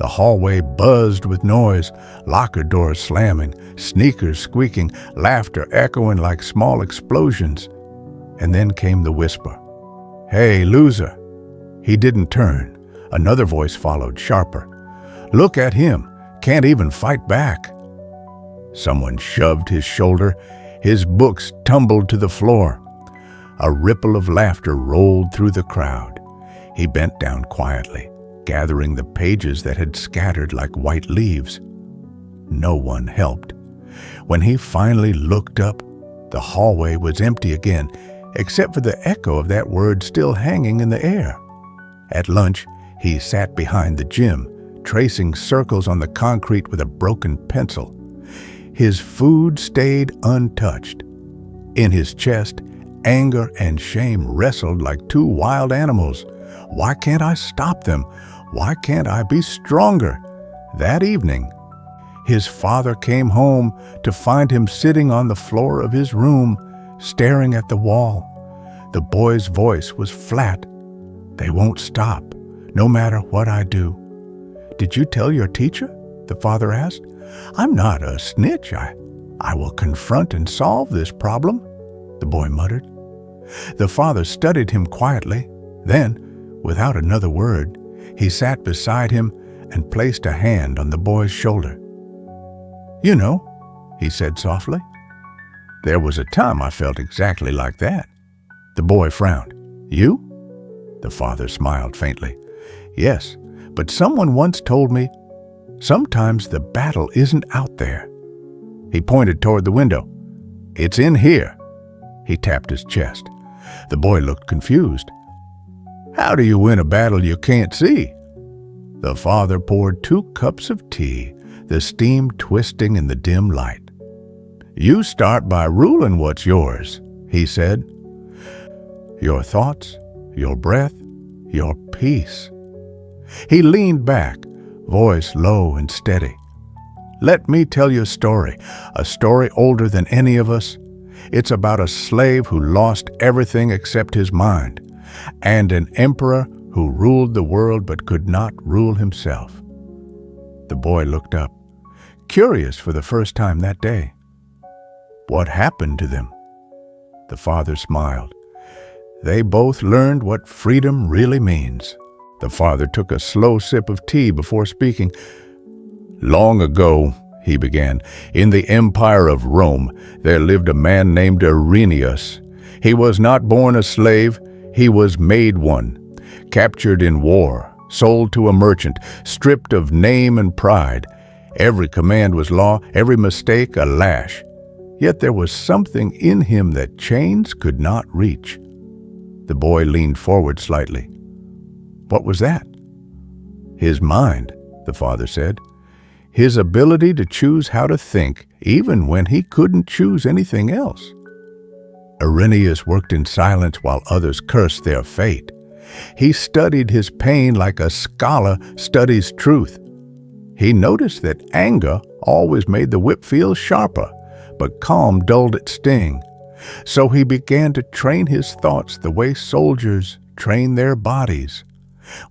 The hallway buzzed with noise, locker doors slamming, sneakers squeaking, laughter echoing like small explosions. And then came the whisper, "Hey, loser." He didn't turn. Another voice followed, sharper. "Look at him. Can't even fight back." Someone shoved his shoulder. His books tumbled to the floor. A ripple of laughter rolled through the crowd. He bent down quietly, gathering the pages that had scattered like white leaves. No one helped. When he finally looked up, the hallway was empty again, except for the echo of that word still hanging in the air. At lunch, he sat behind the gym, tracing circles on the concrete with a broken pencil. His food stayed untouched. In his chest, anger and shame wrestled like two wild animals. Why can't I stop them? Why can't I be stronger? That evening, his father came home to find him sitting on the floor of his room, staring at the wall. The boy's voice was flat. "They won't stop, no matter what I do." "Did you tell your teacher?" the father asked. "I'm not a snitch. I will confront and solve this problem," the boy muttered. The father studied him quietly. Then, without another word, he sat beside him and placed a hand on the boy's shoulder. "You know," he said softly, "there was a time I felt exactly like that." The boy frowned. "You?" The father smiled faintly. "Yes, but someone once told me, sometimes the battle isn't out there." He pointed toward the window. "It's in here." He tapped his chest. The boy looked confused. "How do you win a battle you can't see?" The father poured 2 cups of tea, the steam twisting in the dim light. "You start by ruling what's yours," he said. "Your thoughts, your breath, your peace." He leaned back, voice low and steady. "Let me tell you a story older than any of us. It's about a slave who lost everything except his mind, and an emperor who ruled the world but could not rule himself." The boy looked up, curious for the first time that day. "What happened to them?" The father smiled. "They both learned what freedom really means." The father took a slow sip of tea before speaking. "Long ago," he began, "in the Empire of Rome, there lived a man named Irenaeus. He was not born a slave, he was made one. Captured in war, sold to a merchant, stripped of name and pride. Every command was law, every mistake a lash. Yet there was something in him that chains could not reach." The boy leaned forward slightly. "What was that?" "His mind," the father said. "His ability to choose how to think, even when he couldn't choose anything else." Irenaeus worked in silence while others cursed their fate. He studied his pain like a scholar studies truth. He noticed that anger always made the whip feel sharper, but calm dulled its sting. So he began to train his thoughts the way soldiers train their bodies.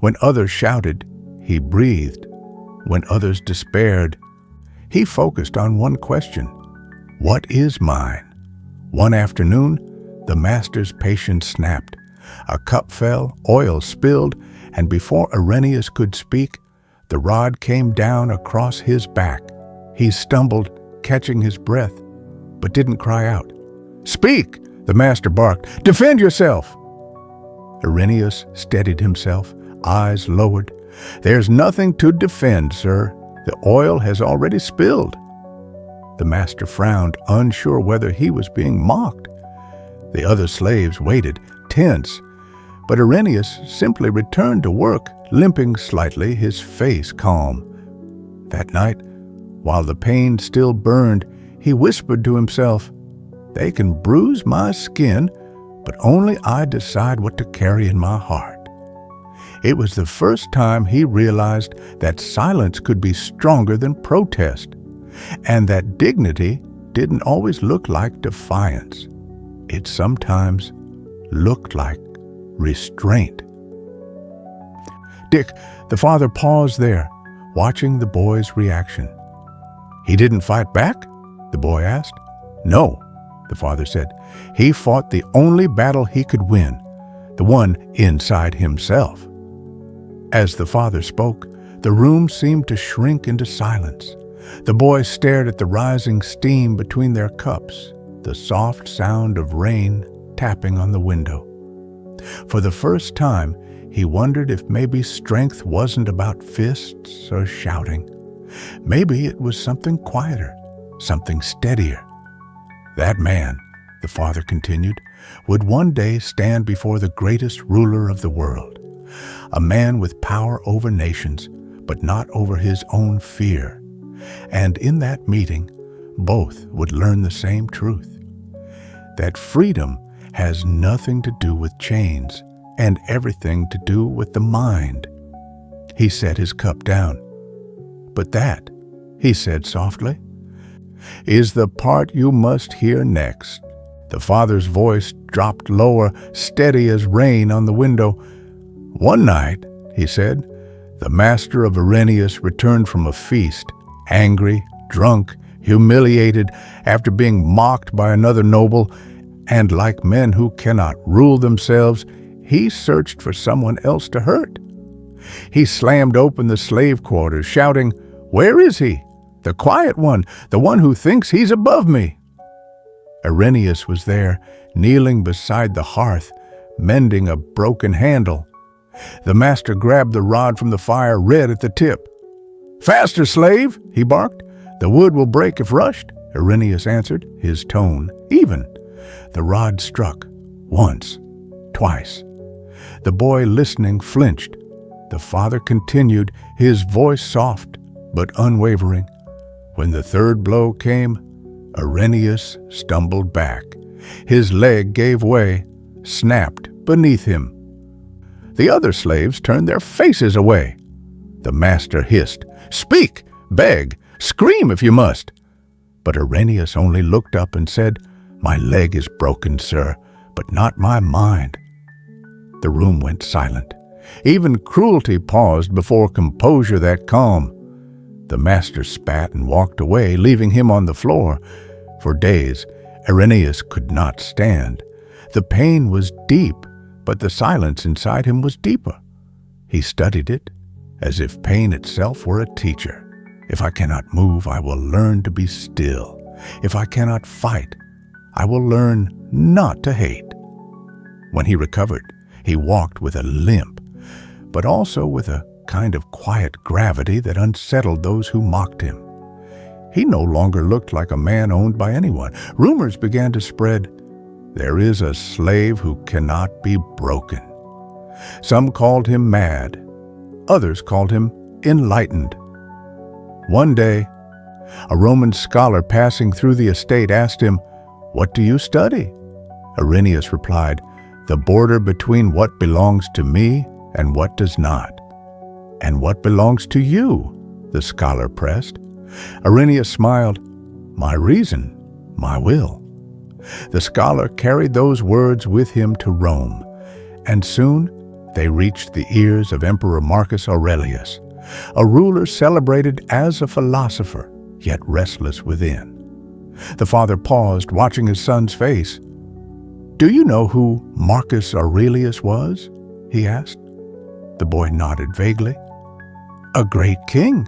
When others shouted, he breathed. When others despaired, he focused on one question: what is mine? One afternoon, the master's patience snapped. A cup fell, oil spilled, and before Irenaeus could speak, the rod came down across his back. He stumbled, catching his breath, but didn't cry out. "Speak!" the master barked. "Defend yourself!" Irenaeus steadied himself, eyes lowered. "There's nothing to defend, sir. The oil has already spilled." The master frowned, unsure whether he was being mocked. The other slaves waited, tense, but Irenaeus simply returned to work, limping slightly, his face calm. That night, while the pain still burned, he whispered to himself, "They can bruise my skin, but only I decide what to carry in my heart." It was the first time he realized that silence could be stronger than protest, and that dignity didn't always look like defiance. It sometimes looked like restraint. "Dick," the father paused there, watching the boy's reaction. "He didn't fight back?" the boy asked. "No," the father said. "He fought the only battle he could win, the one inside himself." As the father spoke, the room seemed to shrink into silence. The boy stared at the rising steam between their cups, the soft sound of rain tapping on the window. For the first time, he wondered if maybe strength wasn't about fists or shouting. Maybe it was something quieter, something steadier. That man, the father continued, would one day stand before the greatest ruler of the world, a man with power over nations, but not over his own fear. And in that meeting, both would learn the same truth, that freedom has nothing to do with chains and everything to do with the mind. He set his cup down. "But that," he said softly, "is the part you must hear next." The father's voice dropped lower, steady as rain on the window. "One night," he said, "the master of Irenaeus returned from a feast, angry, drunk, humiliated after being mocked by another noble, and like men who cannot rule themselves, he searched for someone else to hurt. He slammed open the slave quarters, shouting, 'Where is he? The quiet one, the one who thinks he's above me.' Irenaeus was there, kneeling beside the hearth, mending a broken handle. The master grabbed the rod from the fire, red at the tip. 'Faster, slave!' he barked. 'The wood will break if rushed,' Irenaeus answered, his tone even. The rod struck, once, twice. The boy listening flinched. The father continued, his voice soft but unwavering. When the third blow came, Irenaeus stumbled back. His leg gave way, snapped beneath him. The other slaves turned their faces away. The master hissed, 'Speak, beg, scream if you must.' But Irenaeus only looked up and said, 'My leg is broken, sir, but not my mind.' The room went silent. Even cruelty paused before composure that calm. The master spat and walked away, leaving him on the floor. For days, Irenaeus could not stand. The pain was deep, but the silence inside him was deeper. He studied it, as if pain itself were a teacher. If I cannot move, I will learn to be still. If I cannot fight, I will learn not to hate. When he recovered, he walked with a limp, but also with a kind of quiet gravity that unsettled those who mocked him. He no longer looked like a man owned by anyone. Rumors began to spread. There is a slave who cannot be broken. Some called him mad. Others called him enlightened. One day, a Roman scholar passing through the estate asked him, "What do you study?" Irenaeus replied, "The border between what belongs to me and what does not." "And what belongs to you?" the scholar pressed. Irenaeus smiled, "My reason, my will." The scholar carried those words with him to Rome, and soon they reached the ears of Emperor Marcus Aurelius, a ruler celebrated as a philosopher, yet restless within. The father paused, watching his son's face. "Do you know who Marcus Aurelius was?" he asked. The boy nodded vaguely. "A great king."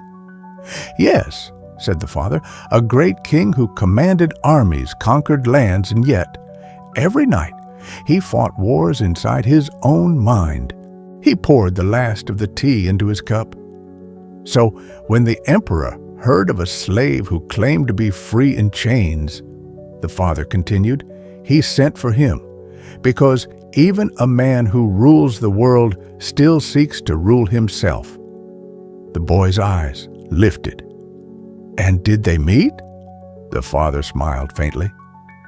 "Yes," said the father, "a great king who commanded armies, conquered lands, and yet, every night, he fought wars inside his own mind. He poured the last of the tea into his cup. So, when the emperor heard of a slave who claimed to be free in chains," the father continued, "he sent for him, because even a man who rules the world still seeks to rule himself." The boy's eyes lifted. "And did they meet?" The father smiled faintly.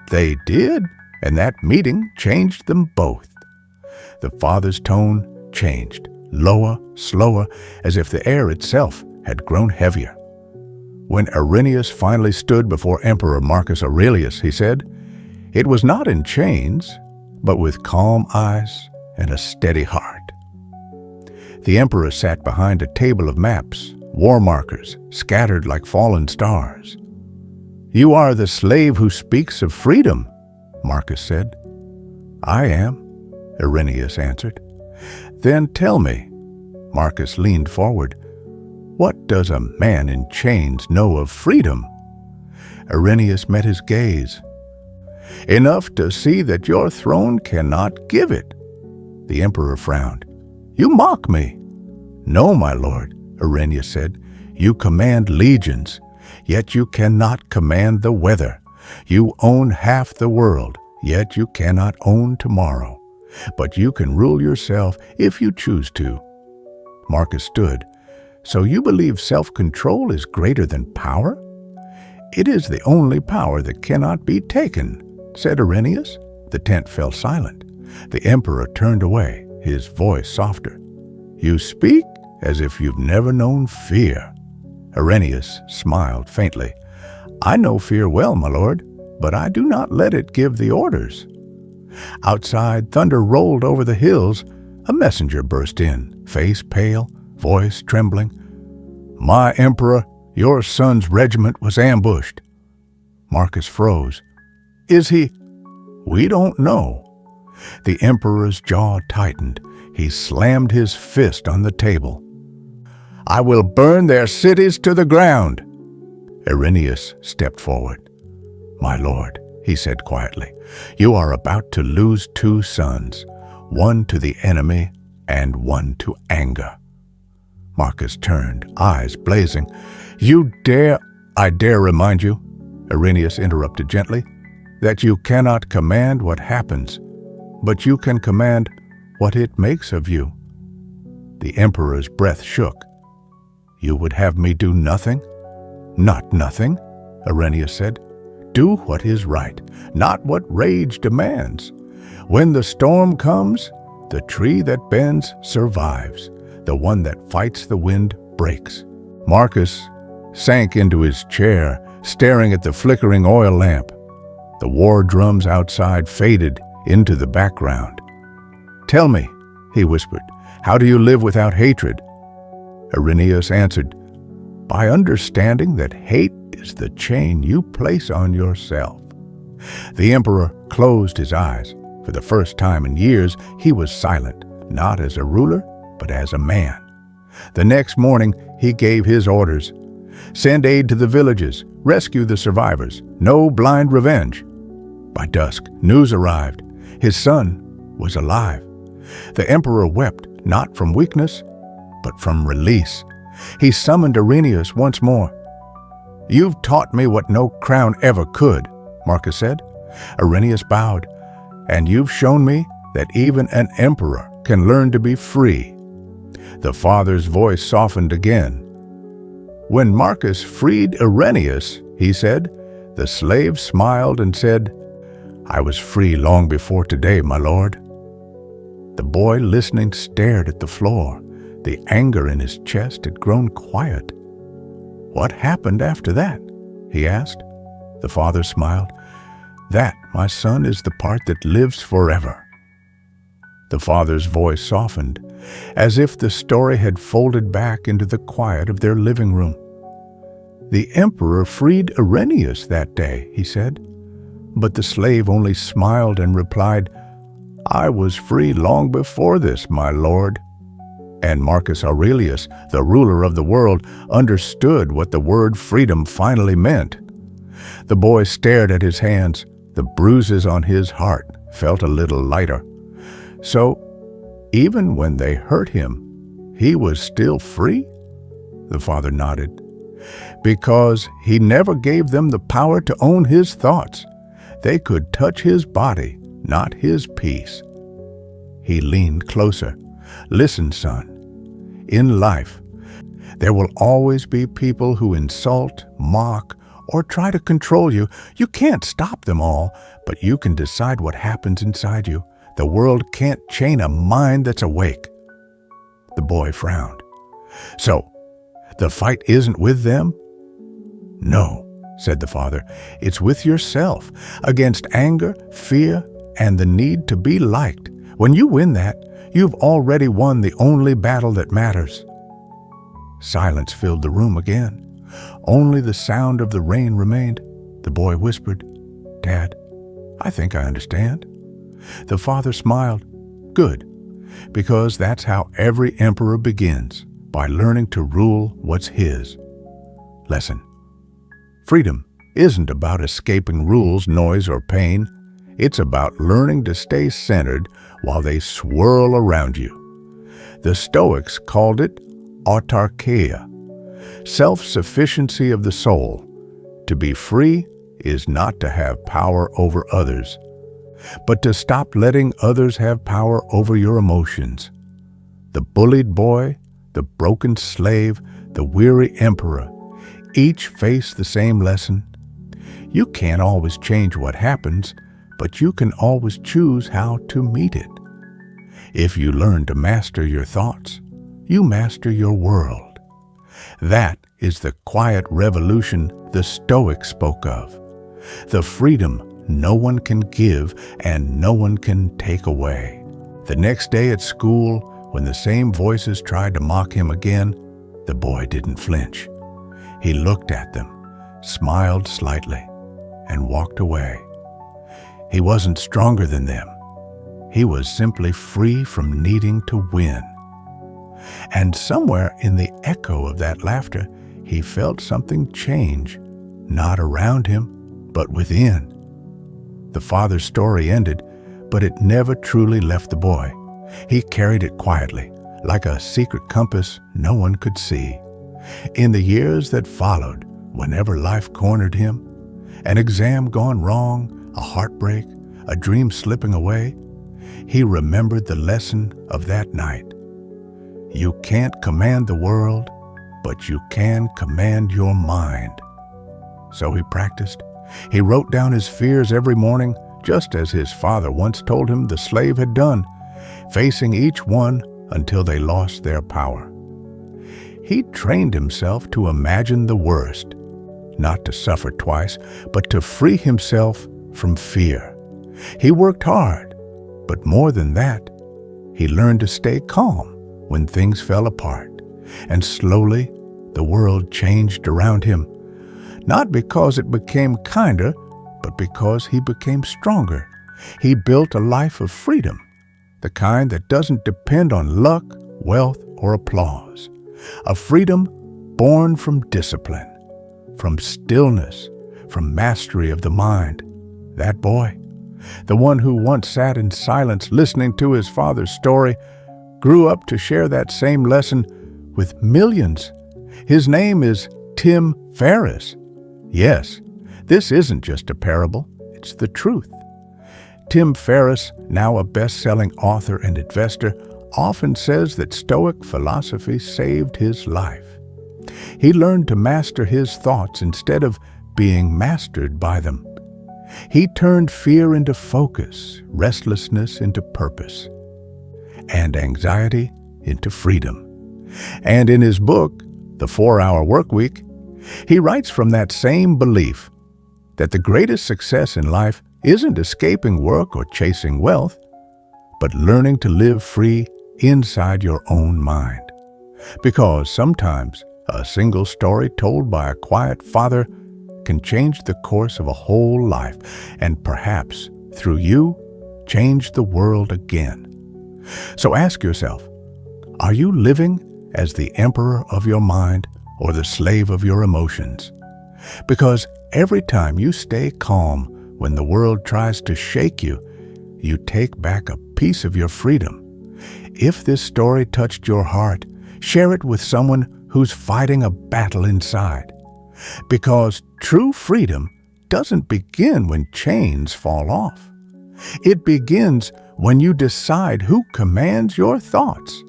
"They did, and that meeting changed them both." The father's tone changed, lower, slower, as if the air itself had grown heavier. When Irenaeus finally stood before Emperor Marcus Aurelius, he said, "It was not in chains, but with calm eyes and a steady heart." The emperor sat behind a table of maps, war markers scattered like fallen stars. "You are the slave who speaks of freedom," Marcus said. "I am," Irenaeus answered. "Then tell me," Marcus leaned forward, "what does a man in chains know of freedom?" Irenaeus met his gaze. "Enough to see that your throne cannot give it." The emperor frowned. "You mock me." "No, my lord," Irenaeus said. "You command legions, yet you cannot command the weather. You own half the world, yet you cannot own tomorrow. But you can rule yourself if you choose to." Marcus stood. "So you believe self-control is greater than power?" "It is the only power that cannot be taken," said Irenaeus. The tent fell silent. The emperor turned away, his voice softer. "You speak as if you've never known fear." Irenaeus smiled faintly. "I know fear well, my lord, but I do not let it give the orders." Outside, thunder rolled over the hills. A messenger burst in, face pale, voice trembling. "My emperor, your son's regiment was ambushed." Marcus froze. "Is he?" "We don't know." The emperor's jaw tightened. He slammed his fist on the table. "I will burn their cities to the ground." Irenaeus stepped forward. "My lord," he said quietly, "you are about to lose 2 sons, one to the enemy and one to anger." Marcus turned, eyes blazing. "You dare—" "I dare remind you," Irenaeus interrupted gently, "that you cannot command what happens, but you can command what it makes of you." The emperor's breath shook. "You would have me do nothing?" "Not nothing," Irenaeus said. "Do what is right, not what rage demands. When the storm comes, the tree that bends survives. The one that fights the wind breaks." Marcus sank into his chair, staring at the flickering oil lamp. The war drums outside faded into the background. "Tell me," he whispered, "how do you live without hatred?" Irenaeus answered, "By understanding that hate is the chain you place on yourself." The emperor closed his eyes. For the first time in years, he was silent, not as a ruler, but as a man. The next morning, he gave his orders. "Send aid to the villages, rescue the survivors, no blind revenge." By dusk, news arrived. His son was alive. The emperor wept, not from weakness, but from release. He summoned Irenaeus once more. "You've taught me what no crown ever could," Marcus said. Irenaeus bowed. "And you've shown me that even an emperor can learn to be free." The father's voice softened again. "When Marcus freed Irenaeus," he said, "the slave smiled and said, 'I was free long before today, my lord.'" The boy listening stared at the floor. The anger in his chest had grown quiet. "What happened after that?" he asked. The father smiled. "That, my son, is the part that lives forever." The father's voice softened, as if the story had folded back into the quiet of their living room. "The emperor freed Irenaeus that day," he said. But the slave only smiled and replied, "I was free long before this, my lord." And Marcus Aurelius, the ruler of the world, understood what the word freedom finally meant. The boy stared at his hands. The bruises on his heart felt a little lighter. "So, even when they hurt him, he was still free?" The father nodded. "Because he never gave them the power to own his thoughts. They could touch his body, not his peace." He leaned closer. "Listen, son. In life, there will always be people who insult, mock, or try to control you. You can't stop them all, but you can decide what happens inside you. The world can't chain a mind that's awake." The boy frowned. "So, the fight isn't with them?" "No," said the father. "It's with yourself, against anger, fear, and the need to be liked. When you win that, you've already won the only battle that matters." Silence filled the room again. Only the sound of the rain remained. The boy whispered, "Dad, I think I understand." The father smiled. "Good, because that's how every emperor begins, by learning to rule what's his." Lesson: freedom isn't about escaping rules, noise, or pain. It's about learning to stay centered while they swirl around you. The Stoics called it autarkia, self-sufficiency of the soul. To be free is not to have power over others, but to stop letting others have power over your emotions. The bullied boy, the broken slave, the weary emperor, each face the same lesson. You can't always change what happens, but you can always choose how to meet it. If you learn to master your thoughts, you master your world. That is the quiet revolution the Stoics spoke of. The freedom no one can give and no one can take away. The next day at school, when the same voices tried to mock him again, the boy didn't flinch. He looked at them, smiled slightly, and walked away. He wasn't stronger than them. He was simply free from needing to win. And somewhere in the echo of that laughter, he felt something change, not around him, but within. The father's story ended, but it never truly left the boy. He carried it quietly, like a secret compass no one could see. In the years that followed, whenever life cornered him, an exam gone wrong, a heartbreak, a dream slipping away, he remembered the lesson of that night. You can't command the world, but you can command your mind. So he practiced. He wrote down his fears every morning, just as his father once told him the slave had done, facing each one until they lost their power. He trained himself to imagine the worst, not to suffer twice, but to free himself from fear. He worked hard, but more than that, he learned to stay calm when things fell apart, and slowly the world changed around him, not because it became kinder, but because he became stronger. He built a life of freedom, the kind that doesn't depend on luck, wealth, or applause. A freedom born from discipline, from stillness, from mastery of the mind. That boy, the one who once sat in silence listening to his father's story, grew up to share that same lesson with millions. His name is Tim Ferriss. Yes, this isn't just a parable, it's the truth. Tim Ferriss, now a best-selling author and investor, often says that Stoic philosophy saved his life. He learned to master his thoughts instead of being mastered by them. He turned fear into focus, restlessness into purpose, and anxiety into freedom. And in his book, The 4-Hour Workweek, he writes from that same belief that the greatest success in life isn't escaping work or chasing wealth, but learning to live free inside your own mind. Because sometimes a single story told by a quiet father can change the course of a whole life, and perhaps, through you, change the world again. So ask yourself, are you living as the emperor of your mind or the slave of your emotions? Because every time you stay calm when the world tries to shake you, you take back a piece of your freedom. If this story touched your heart, share it with someone who's fighting a battle inside. Because true freedom doesn't begin when chains fall off. It begins when you decide who commands your thoughts